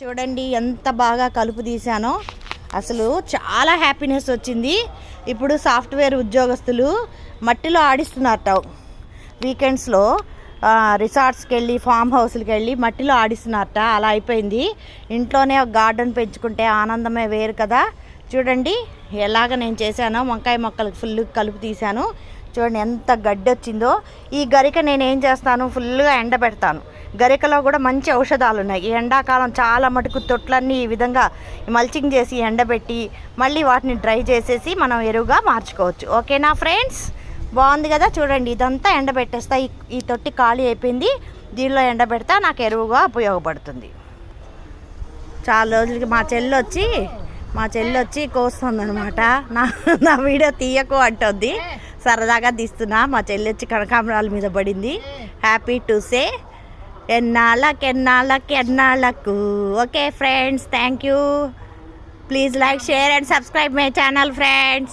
చూడండి ఎంత బాగా కలుపు తీసానో, అసలు చాలా హ్యాపీనెస్ వచ్చింది. ఇప్పుడు సాఫ్ట్వేర్ ఉద్యోగస్తులు మట్టిలో ఆడిస్తున్నారట. వీకెండ్స్లో రిసార్ట్స్కి వెళ్ళి ఫామ్ హౌస్కి వెళ్ళి మట్టిలో ఆడిస్తున్నారట. అలా అయిపోయింది. ఇంట్లోనే ఒక గార్డెన్ పెంచుకుంటే ఆనందమే వేరు కదా. చూడండి ఎలాగ నేను చేశానో. వంకాయ మొక్కలకు ఫుల్ కలుపు తీశాను. చూడండి ఎంత గడ్డి వచ్చిందో. ఈ గరిక నేను ఏం చేస్తాను, ఫుల్గా ఎండబెడతాను. గరికలో కూడా మంచి ఔషధాలు ఉన్నాయి. ఈ ఎండాకాలం చాలా మటుకు తొట్లన్నీ ఈ విధంగా మల్చింగ్ చేసి ఎండబెట్టి మళ్ళీ వాటిని డ్రై చేసేసి మనం ఎరువుగా మార్చుకోవచ్చు. ఓకేనా ఫ్రెండ్స్, బాగుంది కదా. చూడండి ఇదంతా ఎండబెట్టేస్తా. ఈ తొట్టి ఖాళీ అయిపోయింది. దీనిలో ఎండబెడతా, నాకు ఎరువుగా ఉపయోగపడుతుంది. చాలా రోజులకి మా చెల్లి వచ్చి కోస్తుందనమాట. నా వీడియో తీయకు అంటుంది. సరదాగా తీస్తున్నా. మా చెల్లి వచ్చి కనకాంబరాల మీద పడింది. హ్యాపీ టు సే ఎన్నాళ్ళకు. Okay friends, thank you. Please like, share and subscribe my channel friends.